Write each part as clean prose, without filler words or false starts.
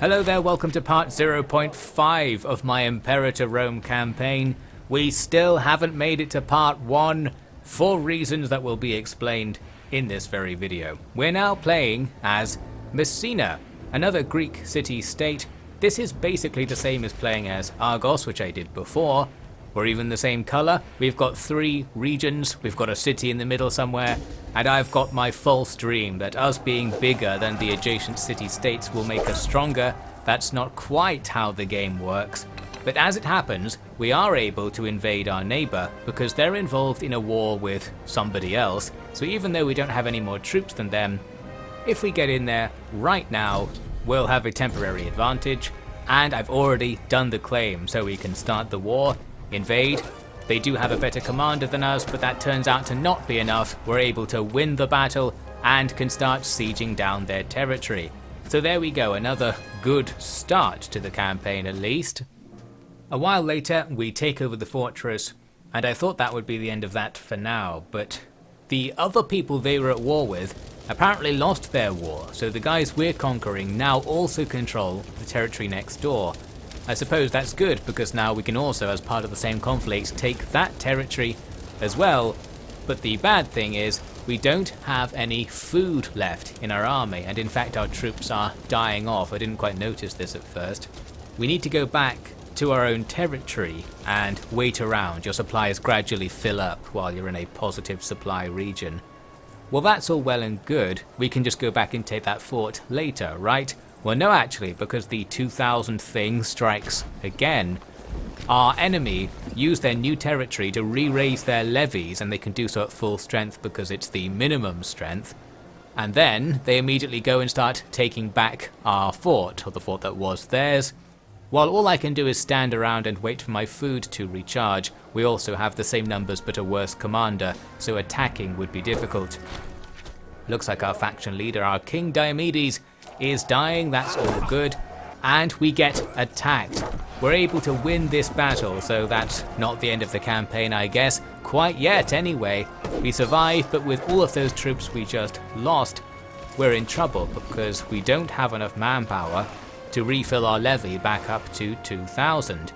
Hello there, welcome to part 0.5 of my Imperator Rome campaign. We still haven't made it to part 1 for reasons that will be explained in this very video. We're now playing as Messina, another Greek city-state. This is basically the same as playing as Argos, which I did before. We're even the same colour. We've got 3 regions, we've got a city in the middle somewhere, and I've got my false dream that us being bigger than the adjacent city-states will make us stronger. That's not quite how the game works. But as it happens, we are able to invade our neighbour because they're involved in a war with somebody else. So even though we don't have any more troops than them, if we get in there right now, we'll have a temporary advantage. And I've already done the claim, so we can start the war. Invade. They do have a better commander than us, but that turns out to not be enough. We're able to win the battle and can start sieging down their territory. So there we go, another good start to the campaign at least. A while later we take over the fortress, and I thought that would be the end of that for now, but the other people they were at war with apparently lost their war, so the guys we're conquering now also control the territory next door. I suppose that's good because now we can also, as part of the same conflict, take that territory as well. But the bad thing is we don't have any food left in our army, and in fact our troops are dying off. I didn't quite notice this at first. We need to go back to our own territory and wait around. Your supplies gradually fill up while you're in a positive supply region. Well, that's all well and good. We can just go back and take that fort later, right? Well, no, actually, because the 2000 thing strikes again. Our enemy use their new territory to re-raise their levies, and they can do so at full strength because it's the minimum strength. And then they immediately go and start taking back our fort, or the fort that was theirs. While all I can do is stand around and wait for my food to recharge, we also have the same numbers but a worse commander, so attacking would be difficult. Looks like our faction leader, our King Diomedes, is dying. That's all good, and we get attacked. We're able to win this battle, so that's not the end of the campaign, I guess, quite yet anyway. We survive, but with all of those troops we just lost, we're in trouble because we don't have enough manpower to refill our levy back up to 2000.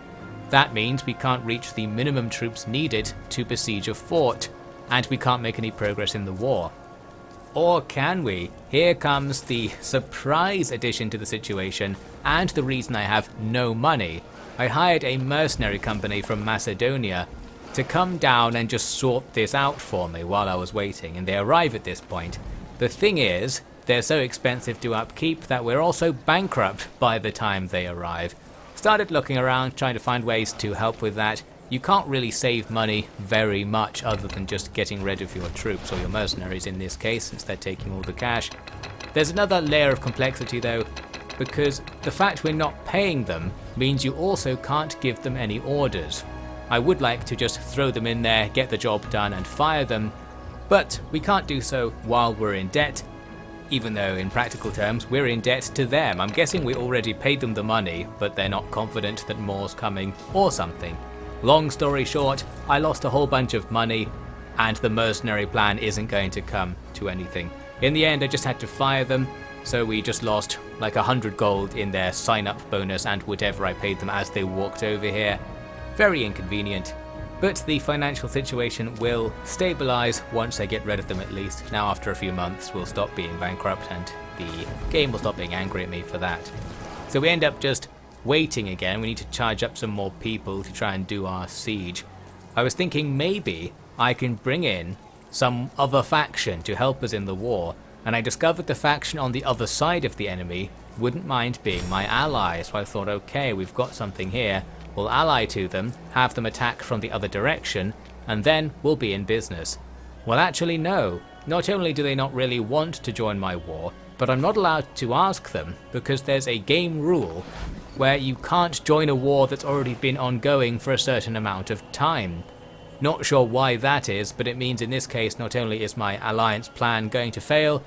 That means we can't reach the minimum troops needed to besiege a fort, and we can't make any progress in the war. Or can we? Here comes the surprise addition to the situation, and the reason I have no money. I hired a mercenary company from Macedonia to come down and just sort this out for me while I was waiting, and they arrive at this point. The thing is, they're so expensive to upkeep that we're also bankrupt by the time they arrive. Started looking around, trying to find ways to help with that. You can't really save money very much other than just getting rid of your troops, or your mercenaries in this case, since they're taking all the cash. There's another layer of complexity though, because the fact we're not paying them means you also can't give them any orders. I would like to just throw them in there, get the job done and fire them, but we can't do so while we're in debt, even though in practical terms we're in debt to them. I'm guessing we already paid them the money, but they're not confident that more's coming or something. Long story short, I lost a whole bunch of money, and the mercenary plan isn't going to come to anything. In the end, I just had to fire them, so we just lost like 100 gold in their sign-up bonus and whatever I paid them as they walked over here. Very inconvenient, but the financial situation will stabilize once I get rid of them at least. Now after a few months we'll stop being bankrupt and the game will stop being angry at me for that. So we end up just waiting again. We need to charge up some more people to try and do our siege. I was thinking maybe I can bring in some other faction to help us in the war, and I discovered the faction on the other side of the enemy wouldn't mind being my ally, so I thought, okay, we've got something here. We'll ally to them, have them attack from the other direction, and then we'll be in business. Well, actually no. Not only do they not really want to join my war, but I'm not allowed to ask them because there's a game rule where you can't join a war that's already been ongoing for a certain amount of time. Not sure why that is, but it means in this case not only is my alliance plan going to fail,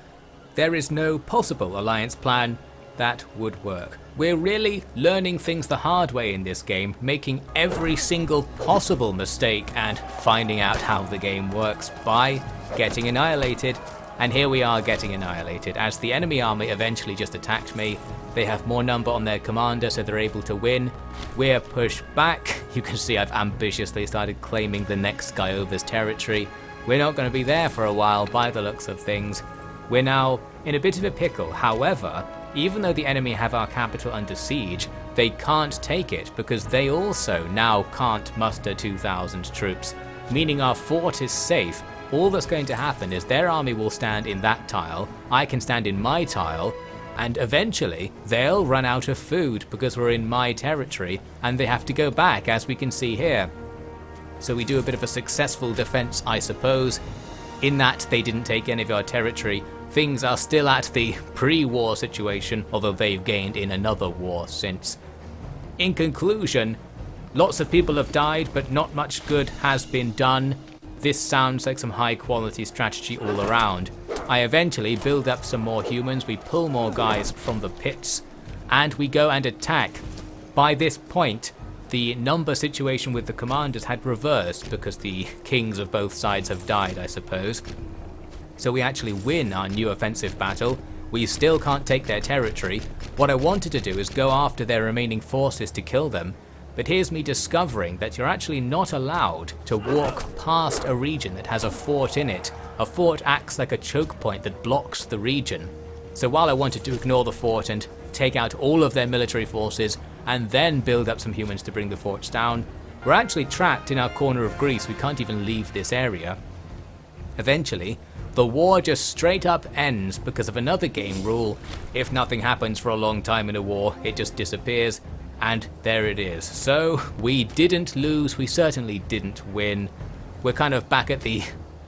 there is no possible alliance plan that would work. We're really learning things the hard way in this game, making every single possible mistake and finding out how the game works by getting annihilated. And here we are getting annihilated as the enemy army eventually just attacked me. They have more number on their commander, so they're able to win. We're pushed back. You can see I've ambitiously started claiming the next guy over's territory. We're not going to be there for a while by the looks of things. We're now in a bit of a pickle. However, even though the enemy have our capital under siege, they can't take it because they also now can't muster 2,000 troops, meaning our fort is safe. All that's going to happen is their army will stand in that tile, I can stand in my tile, and eventually they'll run out of food because we're in my territory and they have to go back, as we can see here. So we do a bit of a successful defense, I suppose, in that they didn't take any of our territory. Things are still at the pre-war situation, although they've gained in another war since. In conclusion, lots of people have died, but not much good has been done. This sounds like some high quality strategy all around. I eventually build up some more humans, we pull more guys from the pits, and we go and attack. By this point, the number situation with the commanders had reversed because the kings of both sides have died, I suppose. So we actually win our new offensive battle. We still can't take their territory. What I wanted to do is go after their remaining forces to kill them, but here's me discovering that you're actually not allowed to walk past a region that has a fort in it. A fort acts like a choke point that blocks the region. So while I wanted to ignore the fort and take out all of their military forces and then build up some humans to bring the forts down, we're actually trapped in our corner of Greece. We can't even leave this area. Eventually, the war just straight up ends because of another game rule. If nothing happens for a long time in a war, it just disappears. And there it is. So we didn't lose, we certainly didn't win. We're kind of back at the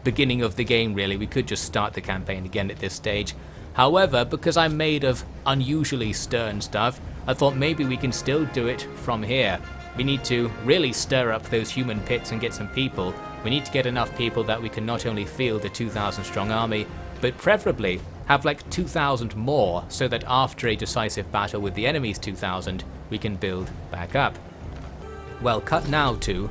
beginning of the game really. We could just start the campaign again at this stage. However, because I'm made of unusually stern stuff, I thought maybe we can still do it from here. We need to really stir up those human pits and get some people. We need to get enough people that we can not only field a 2,000 strong army, but preferably have like 2,000 more so that after a decisive battle with the enemy's 2,000, we can build back up. Well, cut now to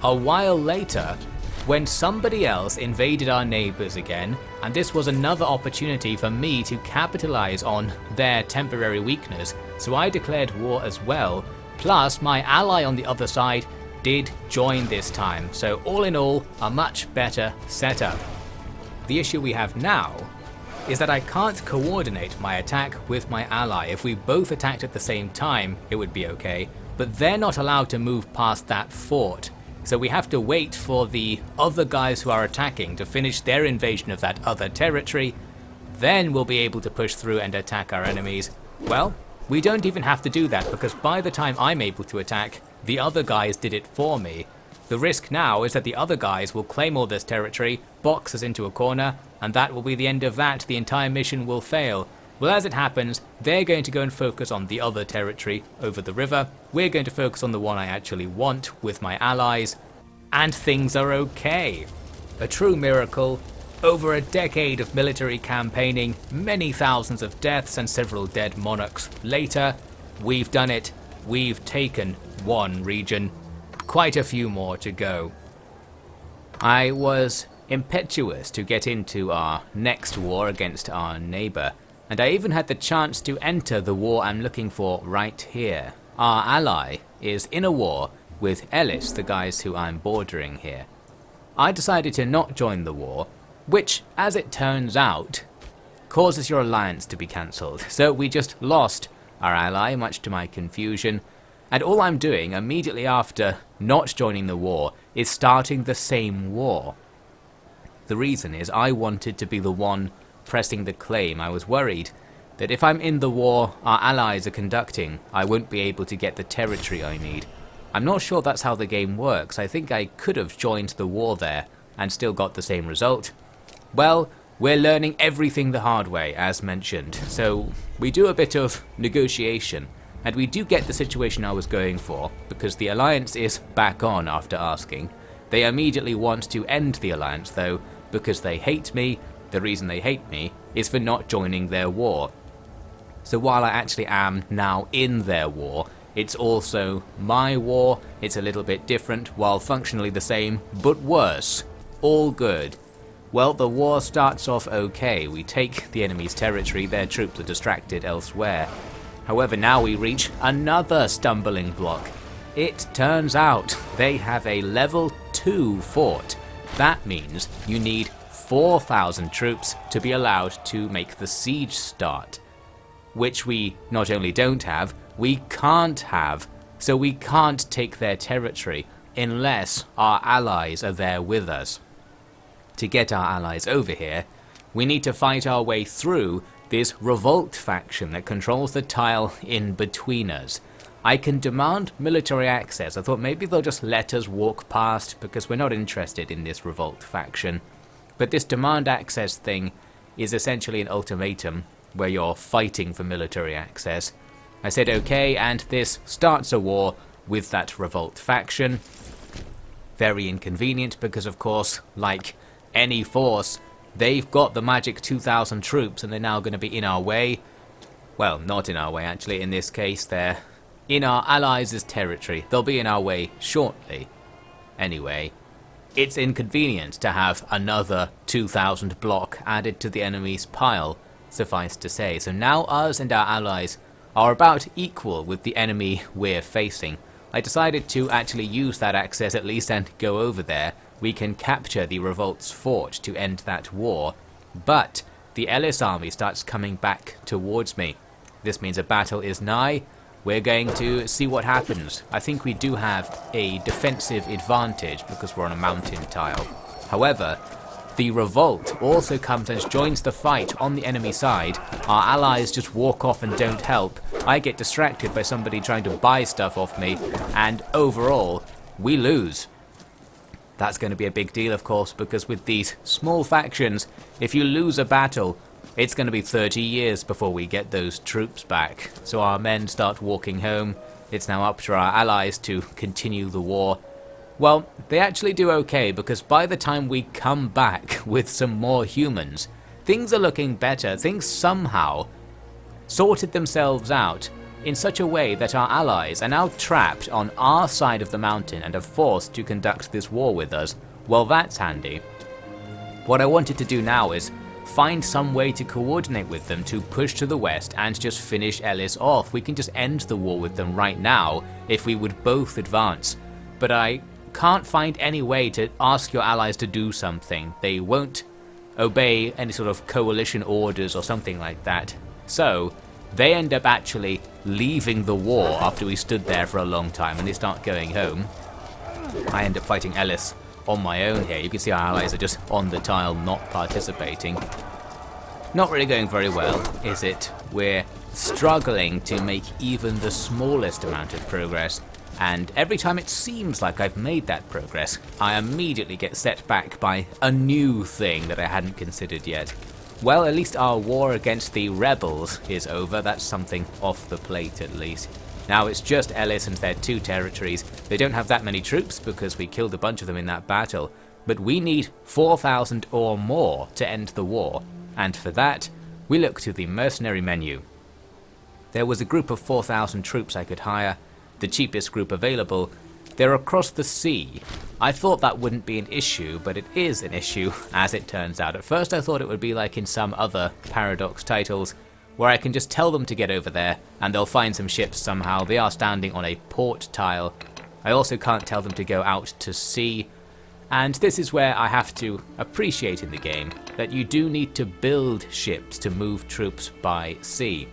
a while later when somebody else invaded our neighbours again, and this was another opportunity for me to capitalize on their temporary weakness, so I declared war as well, plus my ally on the other side did join this time, so all in all, a much better setup. The issue we have now is that I can't coordinate my attack with my ally. If we both attacked at the same time, it would be okay, but they're not allowed to move past that fort. So we have to wait for the other guys who are attacking to finish their invasion of that other territory, then we'll be able to push through and attack our enemies. Well, we don't even have to do that because by the time I'm able to attack, the other guys did it for me. The risk now is that the other guys will claim all this territory, box us into a corner, and that will be the end of that. The entire mission will fail. Well, as it happens, they're going to go and focus on the other territory over the river. We're going to focus on the one I actually want with my allies, and things are okay. A true miracle. Over a decade of military campaigning, many thousands of deaths and several dead monarchs later, we've done it. We've taken one region. Quite a few more to go. I was impetuous to get into our next war against our neighbour, and I even had the chance to enter the war I'm looking for right here. Our ally is in a war with Ellis, the guys who I'm bordering here. I decided to not join the war, which, as it turns out, causes your alliance to be cancelled. So we just lost our ally, much to my confusion, and all I'm doing immediately after not joining the war is starting the same war. The reason is I wanted to be the one pressing the claim. I was worried that if I'm in the war our allies are conducting, I won't be able to get the territory I need. I'm not sure that's how the game works. I think I could have joined the war there and still got the same result. Well, we're learning everything the hard way, as mentioned, so we do a bit of negotiation, and we do get the situation I was going for, because the alliance is back on after asking. They immediately want to end the alliance though, because they hate me. The reason they hate me is for not joining their war. So while I actually am now in their war, it's also my war. It's a little bit different, while functionally the same, but worse. All good. Well, the war starts off okay. We take the enemy's territory, their troops are distracted elsewhere. However, now we reach another stumbling block. It turns out they have a level 2 fort. That means you need 4,000 troops to be allowed to make the siege start, which we not only don't have, we can't have. So we can't take their territory unless our allies are there with us. To get our allies over here, we need to fight our way through this revolt faction that controls the tile in between us. I can demand military access. I thought maybe they'll just let us walk past because we're not interested in this revolt faction. But this demand access thing is essentially an ultimatum where you're fighting for military access. I said okay, and this starts a war with that revolt faction. Very inconvenient because, of course, like any force, they've got the magic 2,000 troops and they're now going to be in our way. Well, not in our way actually, in this case they're in our allies' territory. They'll be in our way shortly. Anyway, it's inconvenient to have another 2,000 block added to the enemy's pile, suffice to say. So now us and our allies are about equal with the enemy we're facing. I decided to actually use that access at least and go over there. We can capture the revolt's fort to end that war, but the Ellis army starts coming back towards me. This means a battle is nigh. We're going to see what happens. I think we do have a defensive advantage because we're on a mountain tile. However, the revolt also comes and joins the fight on the enemy side. Our allies just walk off and don't help. I get distracted by somebody trying to buy stuff off me, and overall, we lose. That's going to be a big deal, of course, because with these small factions, if you lose a battle, it's going to be 30 years before we get those troops back. So our men start walking home. It's now up to our allies to continue the war. Well, they actually do okay, because by the time we come back with some more humans, things are looking better. Things somehow sorted themselves out in such a way that our allies are now trapped on our side of the mountain and are forced to conduct this war with us. Well, that's handy. What I wanted to do now is find some way to coordinate with them to push to the west and just finish Ellis off. We can just end the war with them right now if we would both advance. But I can't find any way to ask your allies to do something. They won't obey any sort of coalition orders or something like that. So they end up actually leaving the war after we stood there for a long time, and they start going home. I end up fighting Ellis on my own here. You can see our allies are just on the tile, not participating. Not really going very well, is it? We're struggling to make even the smallest amount of progress, and every time it seems like I've made that progress, I immediately get set back by a new thing that I hadn't considered yet. Well, at least our war against the rebels is over. That's something off the plate at least. Now it's just Ellis and their 2 territories. They don't have that many troops because we killed a bunch of them in that battle, but we need 4,000 or more to end the war, and for that we look to the mercenary menu. There was a group of 4,000 troops I could hire, the cheapest group available. They're across the sea. I thought that wouldn't be an issue, but it is an issue, as it turns out. At first I thought it would be like in some other Paradox titles, where I can just tell them to get over there, and they'll find some ships somehow. They are standing on a port tile. I also can't tell them to go out to sea, and this is where I have to appreciate in the game that you do need to build ships to move troops by sea.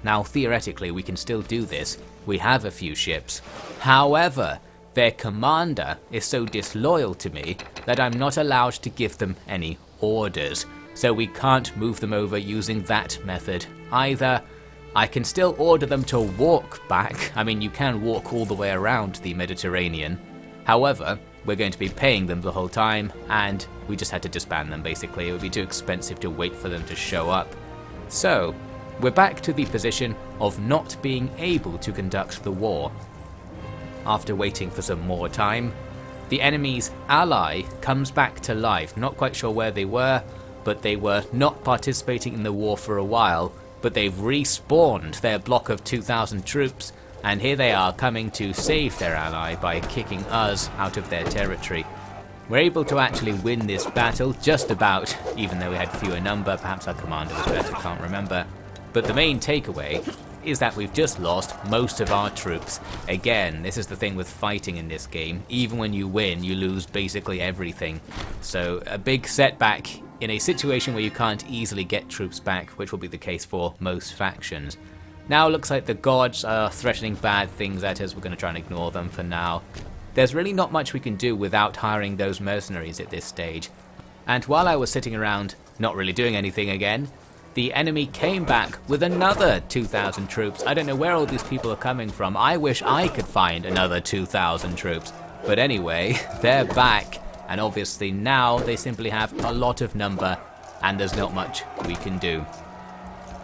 Now theoretically we can still do this. We have a few ships. However, their commander is so disloyal to me that I'm not allowed to give them any orders. So we can't move them over using that method either. I can still order them to walk back. I mean, you can walk all the way around the Mediterranean. However, we're going to be paying them the whole time, and we just had to disband them basically. It would be too expensive to wait for them to show up. So we're back to the position of not being able to conduct the war. After waiting for some more time, the enemy's ally comes back to life. Not quite sure where they were, but they were not participating in the war for a while, but they've respawned their block of 2,000 troops, and here they are coming to save their ally by kicking us out of their territory. We're able to actually win this battle, just about, even though we had fewer number. Perhaps our commander was better, can't remember. But the main takeaway is that we've just lost most of our troops. Again, this is the thing with fighting in this game. Even when you win, you lose basically everything. So a big setback in a situation where you can't easily get troops back, which will be the case for most factions. Now it looks like the gods are threatening bad things at us. We're going to try and ignore them for now. There's really not much we can do without hiring those mercenaries at this stage. And while I was sitting around not really doing anything again, the enemy came back with another 2,000 troops. I don't know where all these people are coming from. I wish I could find another 2,000 troops. But anyway, they're back. And obviously now they simply have a lot of number and there's not much we can do.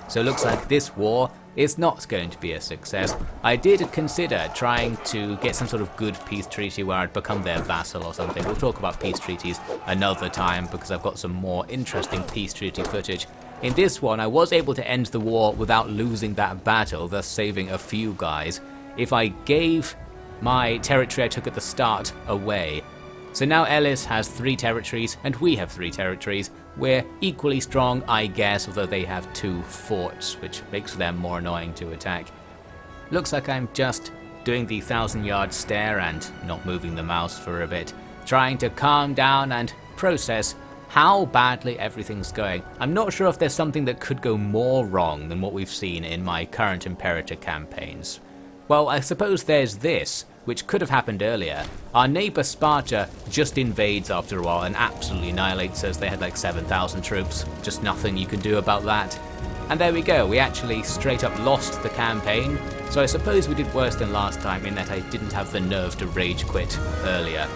So it looks like this war is not going to be a success. I did consider trying to get some sort of good peace treaty where I'd become their vassal or something. We'll talk about peace treaties another time because I've got some more interesting peace treaty footage. In this one, I was able to end the war without losing that battle, thus saving a few guys. If I gave my territory I took at the start away. So now Ellis has 3 territories and we have 3 territories. We're equally strong, I guess, although they have 2 forts, which makes them more annoying to attack. Looks like I'm just doing the 1,000-yard stare and not moving the mouse for a bit, trying to calm down and process how badly everything's going. I'm not sure if there's something that could go more wrong than what we've seen in my current Imperator campaigns. Well, I suppose there's this, which could have happened earlier. Our neighbour Sparta just invades after a while and absolutely annihilates us. They had like 7,000 troops, just nothing you can do about that. And there we go, we actually straight up lost the campaign, so I suppose we did worse than last time in that I didn't have the nerve to rage quit earlier.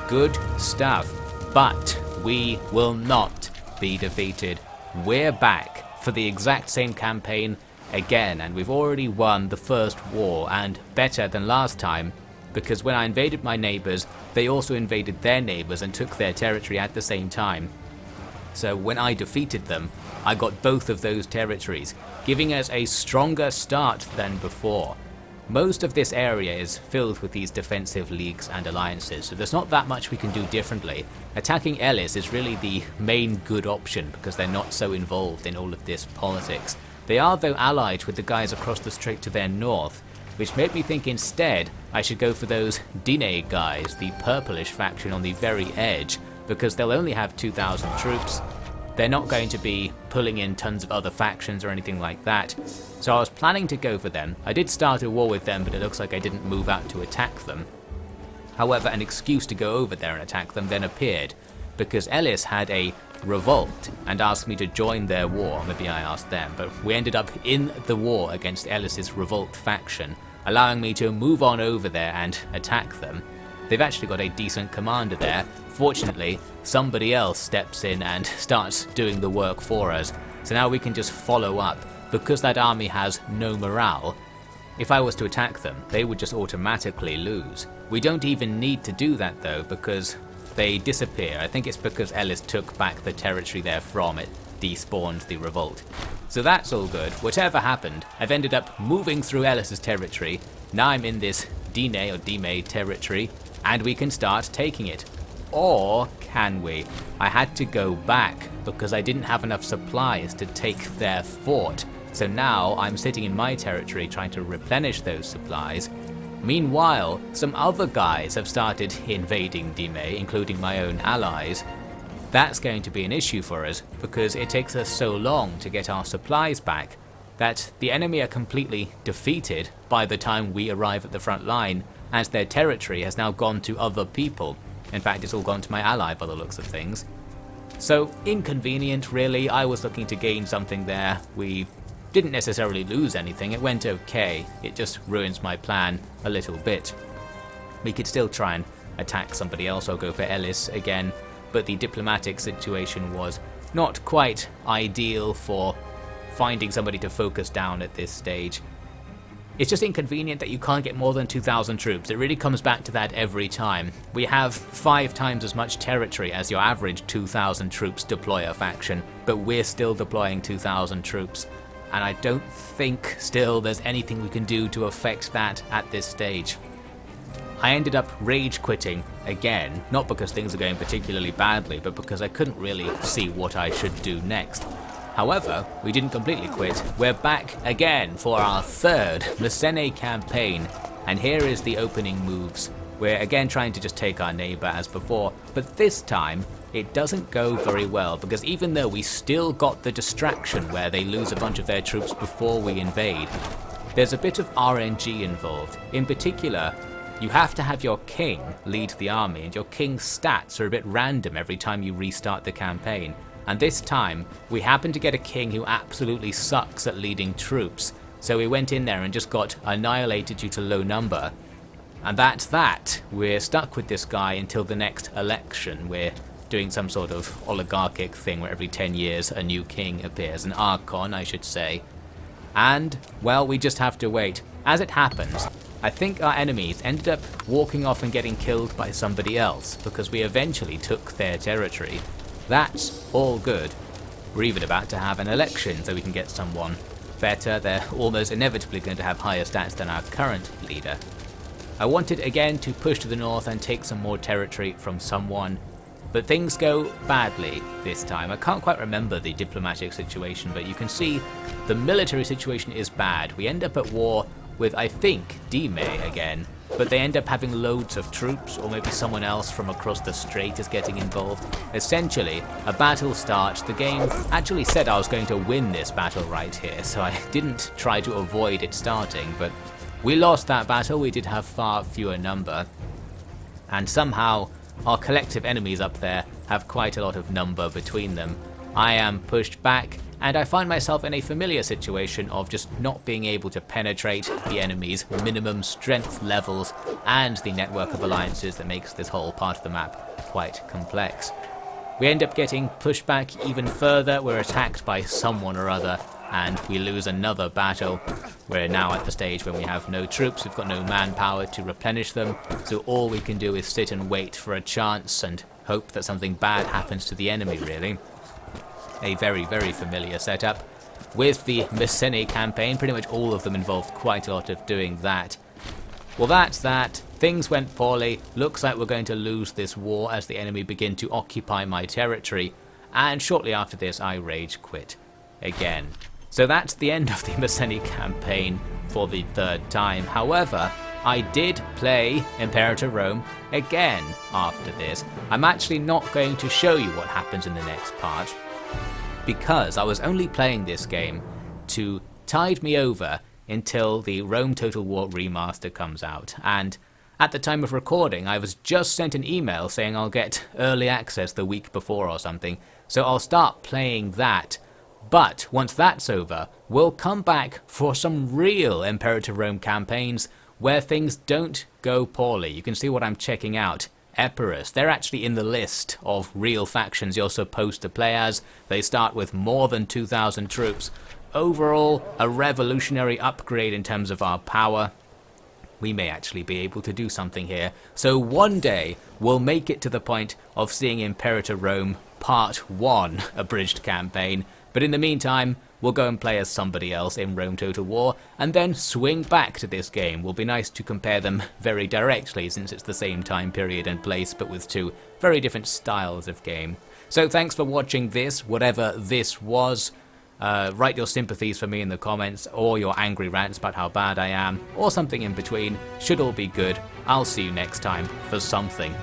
Good stuff, but we will not be defeated. We're back for the exact same campaign again, and we've already won the first war, and better than last time, because when I invaded my neighbours, they also invaded their neighbours and took their territory at the same time. So when I defeated them, I got both of those territories, giving us a stronger start than before. Most of this area is filled with these defensive leagues and alliances, so there's not that much we can do differently. Attacking Ellis is really the main good option because they're not so involved in all of this politics. They are though allied with the guys across the strait to their north, which made me think instead I should go for those Dine guys, the purplish faction on the very edge, because they'll only have 2,000 troops. They're not going to be pulling in tons of other factions or anything like that. So I was planning to go for them. I did start a war with them, but it looks like I didn't move out to attack them. However, an excuse to go over there and attack them then appeared, because Ellis had a revolt and asked me to join their war. Maybe I asked them, but we ended up in the war against Ellis's revolt faction, allowing me to move on over there and attack them. They've actually got a decent commander there. Fortunately, somebody else steps in and starts doing the work for us. So now we can just follow up. Because that army has no morale, if I was to attack them, they would just automatically lose. We don't even need to do that though, because they disappear. I think it's because Ellis took back the territory they're from. It despawned the revolt. So that's all good. Whatever happened, I've ended up moving through Ellis's territory. Now I'm in this Dine or Dime territory, and we can start taking it. Or can we? I had to go back because I didn't have enough supplies to take their fort. So now I'm sitting in my territory trying to replenish those supplies. Meanwhile, some other guys have started invading Dime, including my own allies. That's going to be an issue for us because it takes us so long to get our supplies back that the enemy are completely defeated by the time we arrive at the front line, as their territory has now gone to other people. In fact, it's all gone to my ally by the looks of things. So inconvenient really. I was looking to gain something there. We didn't necessarily lose anything, it went okay. It just ruins my plan a little bit. We could still try and attack somebody else or go for Ellis again, but the diplomatic situation was not quite ideal for finding somebody to focus down at this stage. It's just inconvenient that you can't get more than 2,000 troops. It really comes back to that every time. We have 5 times as much territory as your average 2,000 troops deployer faction, but we're still deploying 2,000 troops. And I don't think still there's anything we can do to affect that at this stage. I ended up rage quitting again, not because things are going particularly badly, but because I couldn't really see what I should do next. However, we didn't completely quit. We're back again for our third Mycenae campaign, and here is the opening moves. We're again trying to just take our neighbour as before, but this time it doesn't go very well, because even though we still got the distraction where they lose a bunch of their troops before we invade, there's a bit of RNG involved. In particular, you have to have your king lead the army, and your king's stats are a bit random every time you restart the campaign. And this time, we happened to get a king who absolutely sucks at leading troops, so we went in there and just got annihilated due to low number. And that's that. We're stuck with this guy until the next election. We're doing some sort of oligarchic thing where every 10 years a new king appears, an archon I should say. And, well, we just have to wait. As it happens, I think our enemies ended up walking off and getting killed by somebody else, because we eventually took their territory. That's all good. We're even about to have an election so we can get someone better. They're almost inevitably going to have higher stats than our current leader. I wanted again to push to the north and take some more territory from someone, but things go badly this time. I can't quite remember the diplomatic situation, but you can see the military situation is bad. We end up at war with, I think, Dime again, but they end up having loads of troops, or maybe someone else from across the strait is getting involved. Essentially, a battle starts. The game actually said I was going to win this battle right here, so I didn't try to avoid it starting, but we lost that battle. We did have far fewer number, and somehow our collective enemies up there have quite a lot of number between them. I am pushed back, and I find myself in a familiar situation of just not being able to penetrate the enemy's minimum strength levels and the network of alliances that makes this whole part of the map quite complex. We end up getting pushed back even further. We're attacked by someone or other, and we lose another battle. We're now at the stage when we have no troops, we've got no manpower to replenish them, so all we can do is sit and wait for a chance and hope that something bad happens to the enemy, really. A very, very familiar setup. With the Mycenae campaign, pretty much all of them involved quite a lot of doing that. Well, that's that. Things went poorly. Looks like we're going to lose this war as the enemy begin to occupy my territory. And shortly after this, I rage quit again. So that's the end of the Mycenae campaign for the third time. However, I did play Imperator Rome again after this. I'm actually not going to show you what happens in the next part, because I was only playing this game to tide me over until the Rome Total War remaster comes out, and at the time of recording I was just sent an email saying I'll get early access the week before or something, so I'll start playing that. But once that's over, we'll come back for some real Imperator Rome campaigns where things don't go poorly. You can see what I'm checking out. Epirus, they're actually in the list of real factions you're supposed to play as. They start with more than 2,000 troops. Overall, a revolutionary upgrade in terms of our power. We may actually be able to do something here. So one day, we'll make it to the point of seeing Imperator Rome Part 1 Abridged campaign. But in the meantime, we'll go and play as somebody else in Rome Total War, and then swing back to this game. Will be nice to compare them very directly, since it's the same time period and place, but with two very different styles of game. So thanks for watching this, whatever this was. Write your sympathies for me in the comments, or your angry rants about how bad I am, or something in between. Should all be good. I'll see you next time for something.